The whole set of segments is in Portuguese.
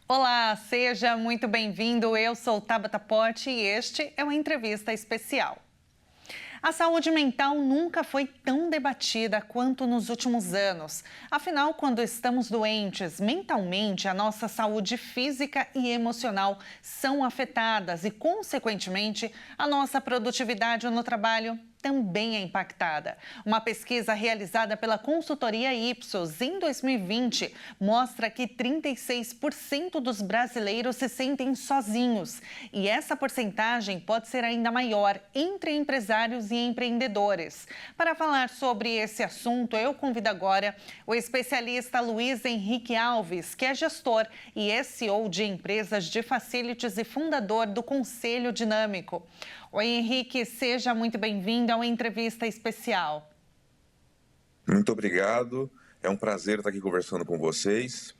Olá, seja muito bem-vindo. Eu sou Tabata Pote e este é uma entrevista especial. A saúde mental nunca foi tão debatida quanto nos últimos anos. Afinal, quando estamos doentes mentalmente, a nossa saúde física e emocional são afetadas e, consequentemente, a nossa produtividade no trabalho também é impactada. Uma pesquisa realizada pela consultoria Ipsos em 2020 mostra que 36% dos brasileiros se sentem sozinhos. E essa porcentagem pode ser ainda maior entre empresários e empreendedores. Para falar sobre esse assunto, eu convido agora o especialista Luiz Henrique Alves, que é gestor e CEO de empresas de facilities e fundador do Conselho Dinâmico. Oi, Henrique, seja muito bem-vindo a uma entrevista especial. Muito obrigado, é um prazer estar aqui conversando com vocês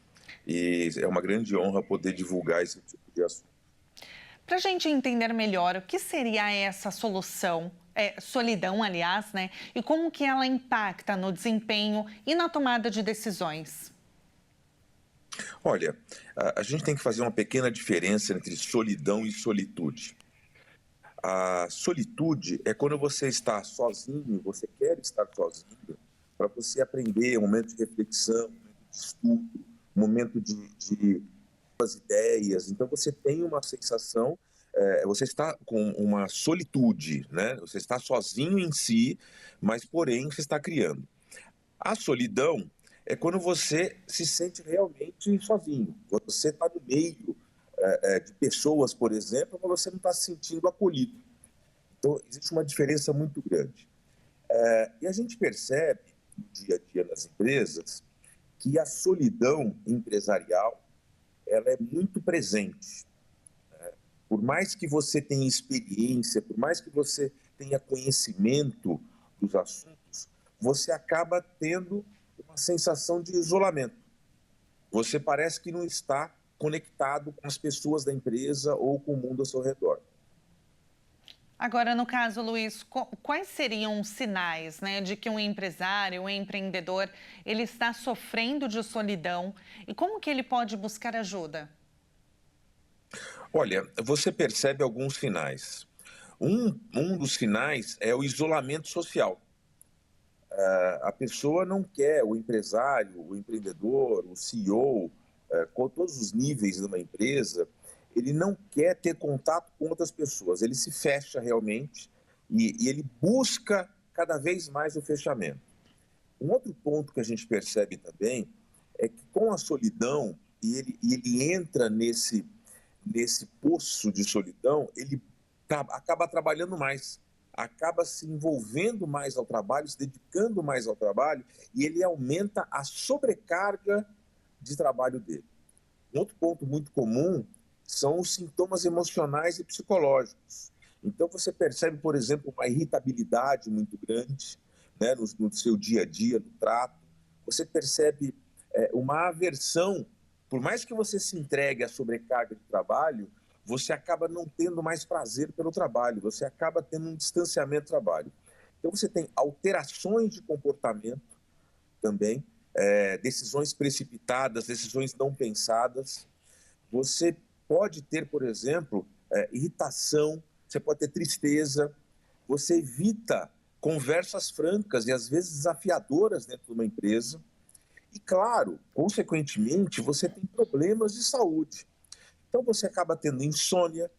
e é uma grande honra poder divulgar esse tipo de assunto. Para a gente entender melhor o que seria essa solidão, aliás, né? E como que ela impacta no desempenho e na tomada de decisões. Olha, a gente tem que fazer uma pequena diferença entre solidão e solitude. A solitude é quando você está sozinho, você quer estar sozinho, para você aprender, um momento de reflexão, um momento de estudo, um momento de novas ideias. Então você tem uma sensação, você está com uma solitude, né? Você está sozinho em si, mas porém você está criando. A solidão é quando você se sente realmente sozinho. Você está no meio de pessoas, por exemplo, mas você não está se sentindo acolhido. Então, existe uma diferença muito grande. E a gente percebe, no dia a dia nas empresas, que a solidão empresarial ela é muito presente. Por mais que você tenha experiência, por mais que você tenha conhecimento dos assuntos, você acaba tendo uma sensação de isolamento. Você parece que não está conectado com as pessoas da empresa ou com o mundo ao seu redor. Agora, no caso, Luiz, quais seriam os sinais, né, de que um empresário, um empreendedor, ele está sofrendo de solidão e como que ele pode buscar ajuda? Olha, você percebe alguns sinais. Um dos sinais é o isolamento social. A pessoa não quer, o empresário, o empreendedor, o CEO, com todos os níveis de uma empresa, ele não quer ter contato com outras pessoas, ele se fecha realmente e ele busca cada vez mais o fechamento. Um outro ponto que a gente percebe também é que com a solidão, ele entra nesse poço de solidão, ele acaba trabalhando mais, acaba se envolvendo mais ao trabalho, se dedicando mais ao trabalho, e ele aumenta a sobrecarga de trabalho dele. Um outro ponto muito comum são os sintomas emocionais e psicológicos. Então, você percebe, por exemplo, uma irritabilidade muito grande, né, no seu dia a dia, no trato. Você percebe uma aversão. Por mais que você se entregue à sobrecarga de trabalho, você acaba não tendo mais prazer pelo trabalho, você acaba tendo um distanciamento do trabalho. Então, você tem alterações de comportamento também, decisões precipitadas, decisões não pensadas. Você pode ter, por exemplo, irritação, você pode ter tristeza, você evita conversas francas e às vezes desafiadoras dentro de uma empresa. E claro, consequentemente, você tem problemas de saúde. Então você acaba tendo insônia,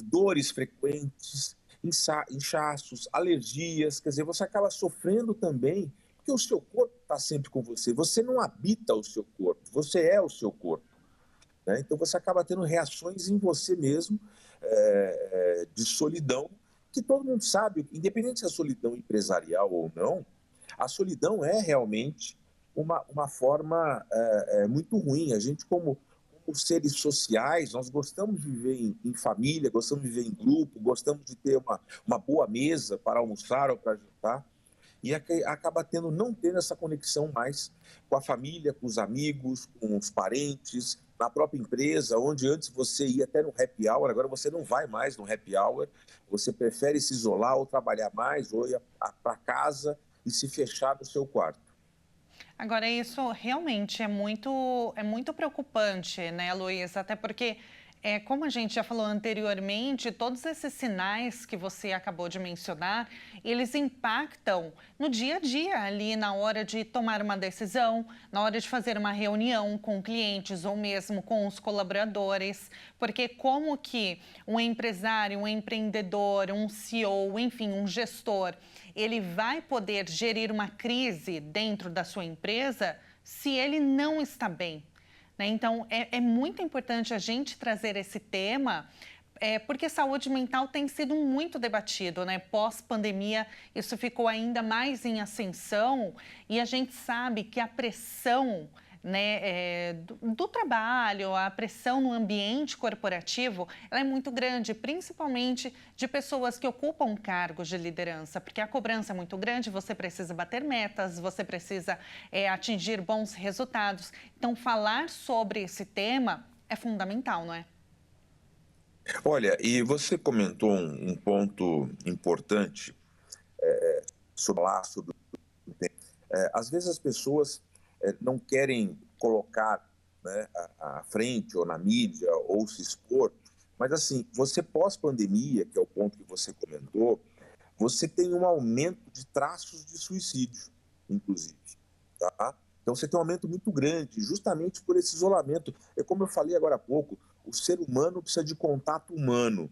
dores frequentes, inchaços, alergias, quer dizer, você acaba sofrendo também, porque o seu corpo está sempre com você, você não habita o seu corpo, você é o seu corpo. Né? Então você acaba tendo reações em você mesmo de solidão, que todo mundo sabe, independente se é solidão empresarial ou não, a solidão é realmente uma forma muito ruim. A gente, como seres sociais, nós gostamos de viver em família, gostamos de viver em grupo, gostamos de ter uma boa mesa para almoçar ou para jantar, e acaba não tendo essa conexão mais com a família, com os amigos, com os parentes. na própria empresa, onde antes você ia até no happy hour, agora você não vai mais no happy hour, você prefere se isolar ou trabalhar mais, ou ir para casa e se fechar no seu quarto. Agora, isso realmente é muito preocupante, né, Luiz? Até porque, como a gente já falou anteriormente, todos esses sinais que você acabou de mencionar, eles impactam no dia a dia, ali na hora de tomar uma decisão, na hora de fazer uma reunião com clientes ou mesmo com os colaboradores, porque como que um empresário, um empreendedor, um CEO, enfim, um gestor, ele vai poder gerir uma crise dentro da sua empresa se ele não está bem, né? Então, é muito importante a gente trazer esse tema, porque saúde mental tem sido muito debatido, né? Pós-pandemia, isso ficou ainda mais em ascensão e a gente sabe que a pressão, né, do trabalho, a pressão no ambiente corporativo, ela é muito grande, principalmente de pessoas que ocupam cargos de liderança, porque a cobrança é muito grande, você precisa bater metas, você precisa atingir bons resultados. Então, falar sobre esse tema é fundamental, não é? Olha, e você comentou um ponto importante sobre o tempo. Às vezes as pessoas não querem colocar, né, à frente ou na mídia ou se expor, mas assim, você pós-pandemia, que é o ponto que você comentou, você tem um aumento de traços de suicídio, inclusive, tá? Então você tem um aumento muito grande, justamente por esse isolamento. É como eu falei agora há pouco, o ser humano precisa de contato humano,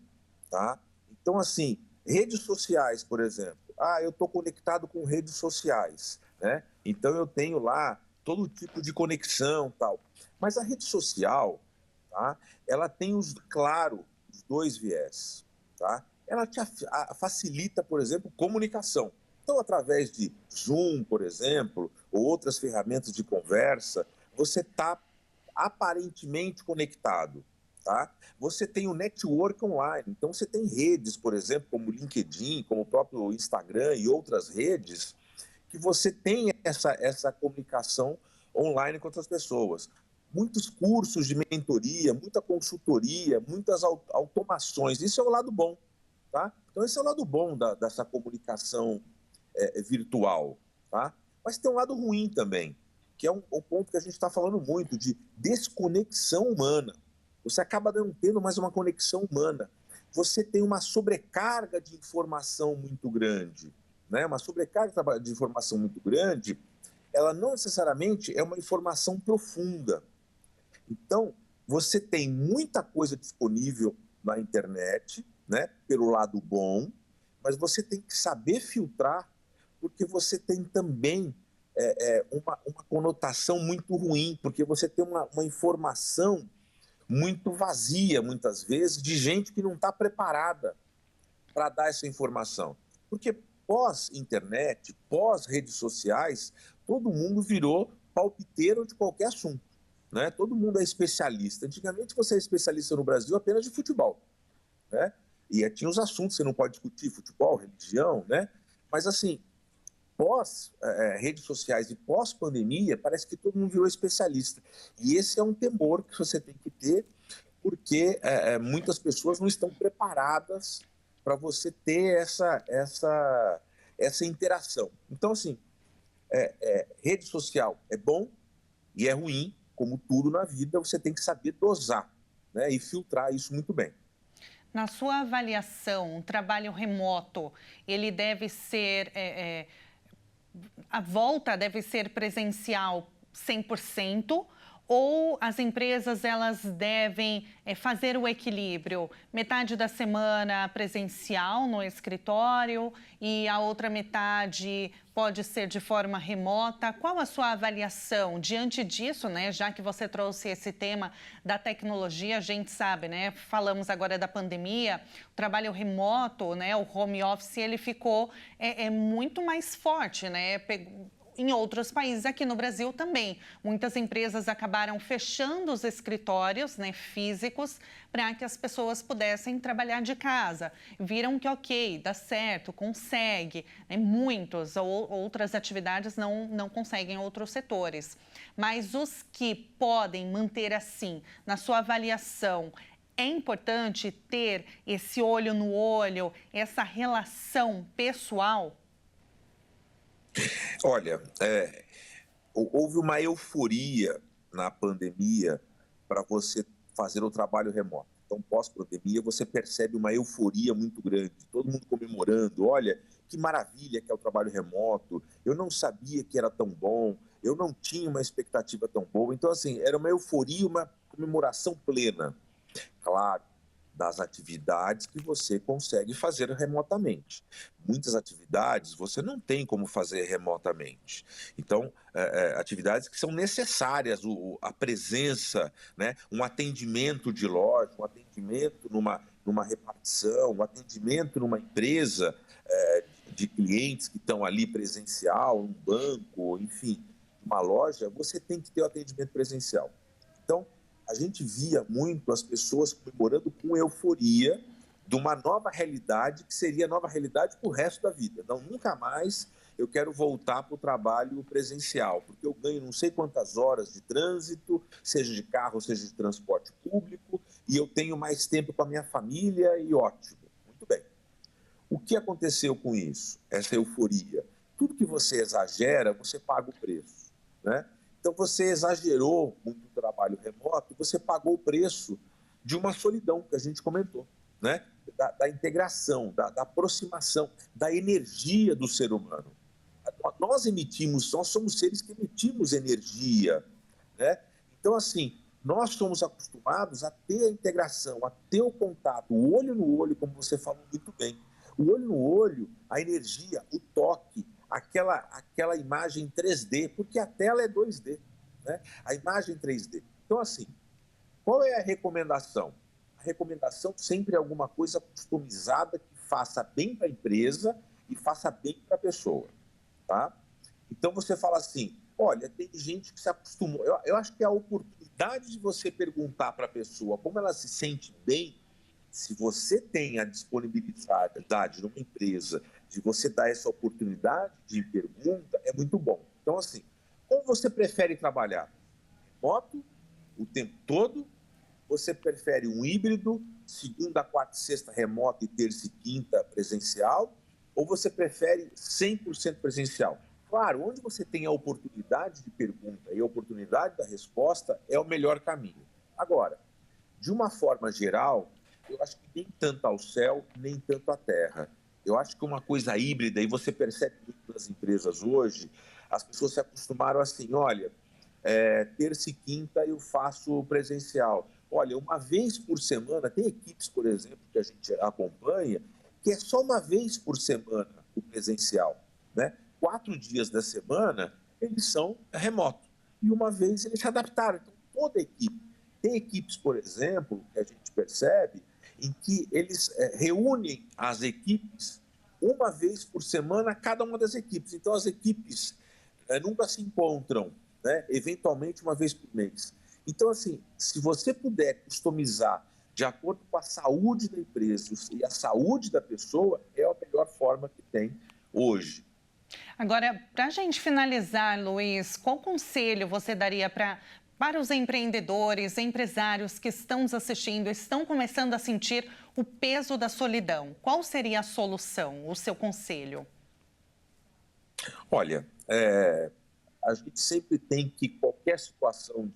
tá? Então, assim, redes sociais, por exemplo. Ah, eu estou conectado com redes sociais, né? Então eu tenho lá todo tipo de conexão, tal. Mas a rede social, tá? Ela tem claro, os dois viés, tá? Ela te facilita, por exemplo, comunicação. Então, através de Zoom, por exemplo, ou outras ferramentas de conversa, você está aparentemente conectado, tá? Você tem o network online, então você tem redes, por exemplo, como o LinkedIn, como o próprio Instagram e outras redes, que você tem essa comunicação online com outras pessoas. Muitos cursos de mentoria, muita consultoria, muitas automações, isso é o lado bom, tá? Então esse é o lado bom dessa comunicação virtual, tá? Mas tem um lado ruim também, que é um ponto que a gente está falando muito, de desconexão humana. Você acaba não tendo mais uma conexão humana. Você tem uma sobrecarga de informação muito grande, né? Uma sobrecarga de informação muito grande, ela não necessariamente é uma informação profunda. Então, você tem muita coisa disponível na internet, né? Pelo lado bom, mas você tem que saber filtrar, porque você tem também uma conotação muito ruim, porque você tem uma informação muito vazia, muitas vezes, de gente que não está preparada para dar essa informação. Porque pós-internet, pós-redes sociais, todo mundo virou palpiteiro de qualquer assunto, né? Todo mundo é especialista. Antigamente você era especialista no Brasil apenas de futebol, né? E tinha os assuntos, você não pode discutir futebol, religião, né? Mas assim, pós-redes sociais e pós-pandemia, parece que todo mundo virou especialista. E esse é um temor que você tem que ter, porque muitas pessoas não estão preparadas para você ter essa interação. Então, assim, rede social é bom e é ruim, como tudo na vida, você tem que saber dosar, né, e filtrar isso muito bem. Na sua avaliação, um trabalho remoto, ele deve ser a volta deve ser presencial 100%, ou as empresas elas devem fazer o equilíbrio, metade da semana presencial no escritório e a outra metade pode ser de forma remota? Qual a sua avaliação diante disso, né? Já que você trouxe esse tema da tecnologia, a gente sabe, né? Falamos agora da pandemia, o trabalho remoto, né? O home office, ele ficou muito mais forte, né? em outros países, aqui no Brasil também. Muitas empresas acabaram fechando os escritórios, né, físicos, para que as pessoas pudessem trabalhar de casa. Viram que, ok, dá certo, consegue. Né, muitos ou outras atividades não conseguem em outros setores. Mas os que podem manter assim, na sua avaliação, é importante ter esse olho no olho, essa relação pessoal? Olha, houve uma euforia na pandemia para você fazer o trabalho remoto. Então, pós-pandemia, você percebe uma euforia muito grande, todo mundo comemorando. Olha, que maravilha que é o trabalho remoto. Eu não sabia que era tão bom, eu não tinha uma expectativa tão boa. Então, assim, era uma euforia, uma comemoração plena. Claro, das atividades que você consegue fazer remotamente. Muitas atividades você não tem como fazer remotamente. Então, atividades que são necessárias, a presença, né? Um atendimento de loja, um atendimento numa repartição, um atendimento numa empresa de clientes que estão ali presencial, um banco, enfim, uma loja, você tem que ter o atendimento presencial. Então, a gente via muito as pessoas comemorando com euforia de uma nova realidade, que seria a nova realidade para o resto da vida. Então, nunca mais eu quero voltar para o trabalho presencial, porque eu ganho não sei quantas horas de trânsito, seja de carro, seja de transporte público, e eu tenho mais tempo com a minha família e ótimo. Muito bem. O que aconteceu com isso? Essa euforia. Tudo que você exagera, você paga o preço, né? Então, você exagerou muito o trabalho remoto, você pagou o preço de uma solidão, que a gente comentou, né? Da integração, da aproximação, da energia do ser humano. Nós somos seres que emitimos energia, né? Então, assim, nós somos acostumados a ter a integração, a ter o contato, o olho no olho, como você falou muito bem. O olho no olho, a energia, o toque, aquela imagem 3D, porque a tela é 2D, né? A imagem 3D. Então, assim, qual é a recomendação? A recomendação sempre é alguma coisa customizada que faça bem para a empresa e faça bem para a pessoa, tá? Então, você fala assim, olha, tem gente que se acostumou. Eu acho que a oportunidade de você perguntar para a pessoa como ela se sente bem, se você tem a disponibilidade numa empresa de você dar essa oportunidade de pergunta, é muito bom. Então, assim, como você prefere trabalhar? Remoto, o tempo todo? Você prefere um híbrido, segunda, quarta e sexta remoto e terça e quinta presencial? Ou você prefere 100% presencial? Claro, onde você tem a oportunidade de pergunta e a oportunidade da resposta é o melhor caminho. Agora, de uma forma geral, eu acho que nem tanto ao céu, nem tanto à terra. Eu acho que uma coisa híbrida, e você percebe muito nas empresas hoje, as pessoas se acostumaram assim, olha, terça e quinta eu faço presencial. Olha, uma vez por semana, tem equipes, por exemplo, que a gente acompanha, que é só uma vez por semana o presencial, né? 4 dias da semana, eles são remoto. E uma vez eles se adaptaram. Então, toda equipe. Tem equipes, por exemplo, que a gente percebe, em que eles reúnem as equipes uma vez por semana, cada uma das equipes. Então, as equipes nunca se encontram, né? Eventualmente uma vez por mês. Então, assim, se você puder customizar de acordo com a saúde da empresa e a saúde da pessoa, é a melhor forma que tem hoje. Agora, para a gente finalizar, Luiz, qual conselho você daria para os empreendedores, empresários que estão nos assistindo, estão começando a sentir o peso da solidão? Qual seria a solução, o seu conselho? Olha, a gente sempre tem que, qualquer situação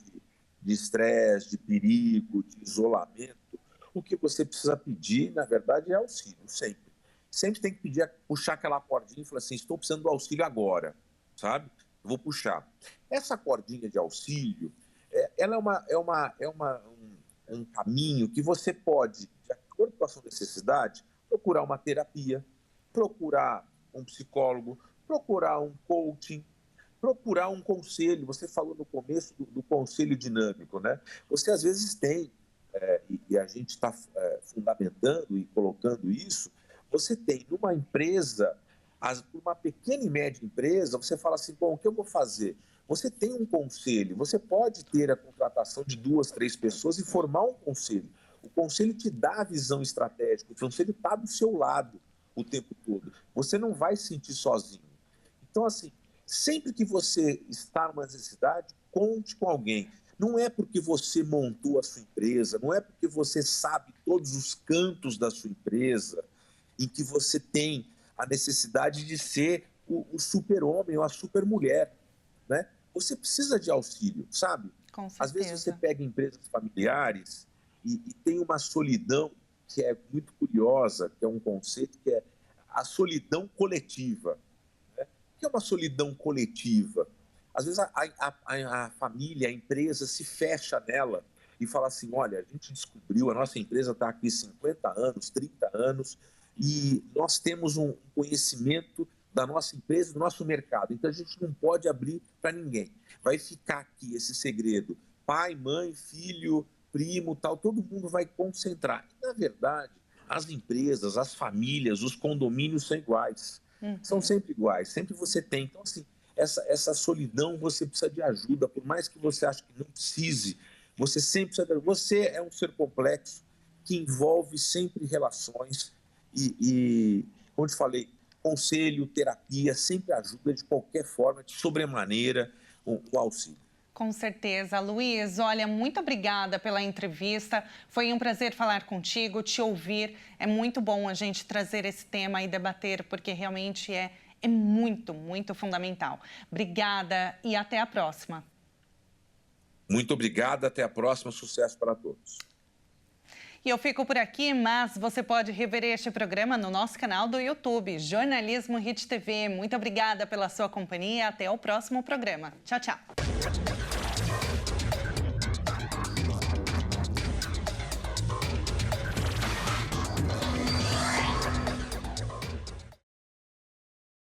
de estresse, de perigo, de isolamento, o que você precisa pedir, na verdade, é auxílio, sempre. Sempre tem que pedir, puxar aquela cordinha e falar assim, estou precisando do auxílio agora, sabe? Vou puxar. Essa cordinha de auxílio, ela um caminho que você pode, de acordo com a sua necessidade, procurar uma terapia, procurar um psicólogo, procurar um coaching, procurar um conselho. Você falou no começo do conselho dinâmico, né? Você às vezes tem, e a gente está fundamentando e colocando isso, você tem numa empresa Uma pequena e média empresa, você fala assim, bom, o que eu vou fazer? Você tem um conselho, você pode ter a contratação de 2, 3 pessoas e formar um conselho. O conselho te dá a visão estratégica, o conselho está do seu lado o tempo todo. Você não vai se sentir sozinho. Então, assim, sempre que você está numa necessidade, conte com alguém. Não é porque você montou a sua empresa, não é porque você sabe todos os cantos da sua empresa em que você tem a necessidade de ser o super-homem ou a super-mulher, né? Você precisa de auxílio, sabe? Com certeza. Às vezes você pega empresas familiares e tem uma solidão que é muito curiosa, que é um conceito que é a solidão coletiva. Né? O que é uma solidão coletiva? Às vezes a família, a empresa se fecha nela e fala assim, olha, a gente descobriu, a nossa empresa está aqui 50 anos, 30 anos, e nós temos um conhecimento da nossa empresa, do nosso mercado. Então, a gente não pode abrir para ninguém. Vai ficar aqui esse segredo. Pai, mãe, filho, primo, tal, todo mundo vai concentrar. E, na verdade, as empresas, as famílias, os condomínios são iguais. São sempre iguais, sempre você tem. Então, assim, essa solidão, você precisa de ajuda, por mais que você ache que não precise, você sempre precisa de... Você é um ser complexo que envolve sempre relações e como eu te falei, conselho, terapia, sempre ajuda de qualquer forma, de sobremaneira, o auxílio. Com certeza. Luiz, olha, muito obrigada pela entrevista. Foi um prazer falar contigo, te ouvir. É muito bom a gente trazer esse tema e debater, porque realmente é muito, muito fundamental. Obrigada e até a próxima. Muito obrigado, até a próxima. Sucesso para todos. E eu fico por aqui, mas você pode rever este programa no nosso canal do YouTube, Jornalismo Hit TV. Muito obrigada pela sua companhia. Até o próximo programa. Tchau, tchau.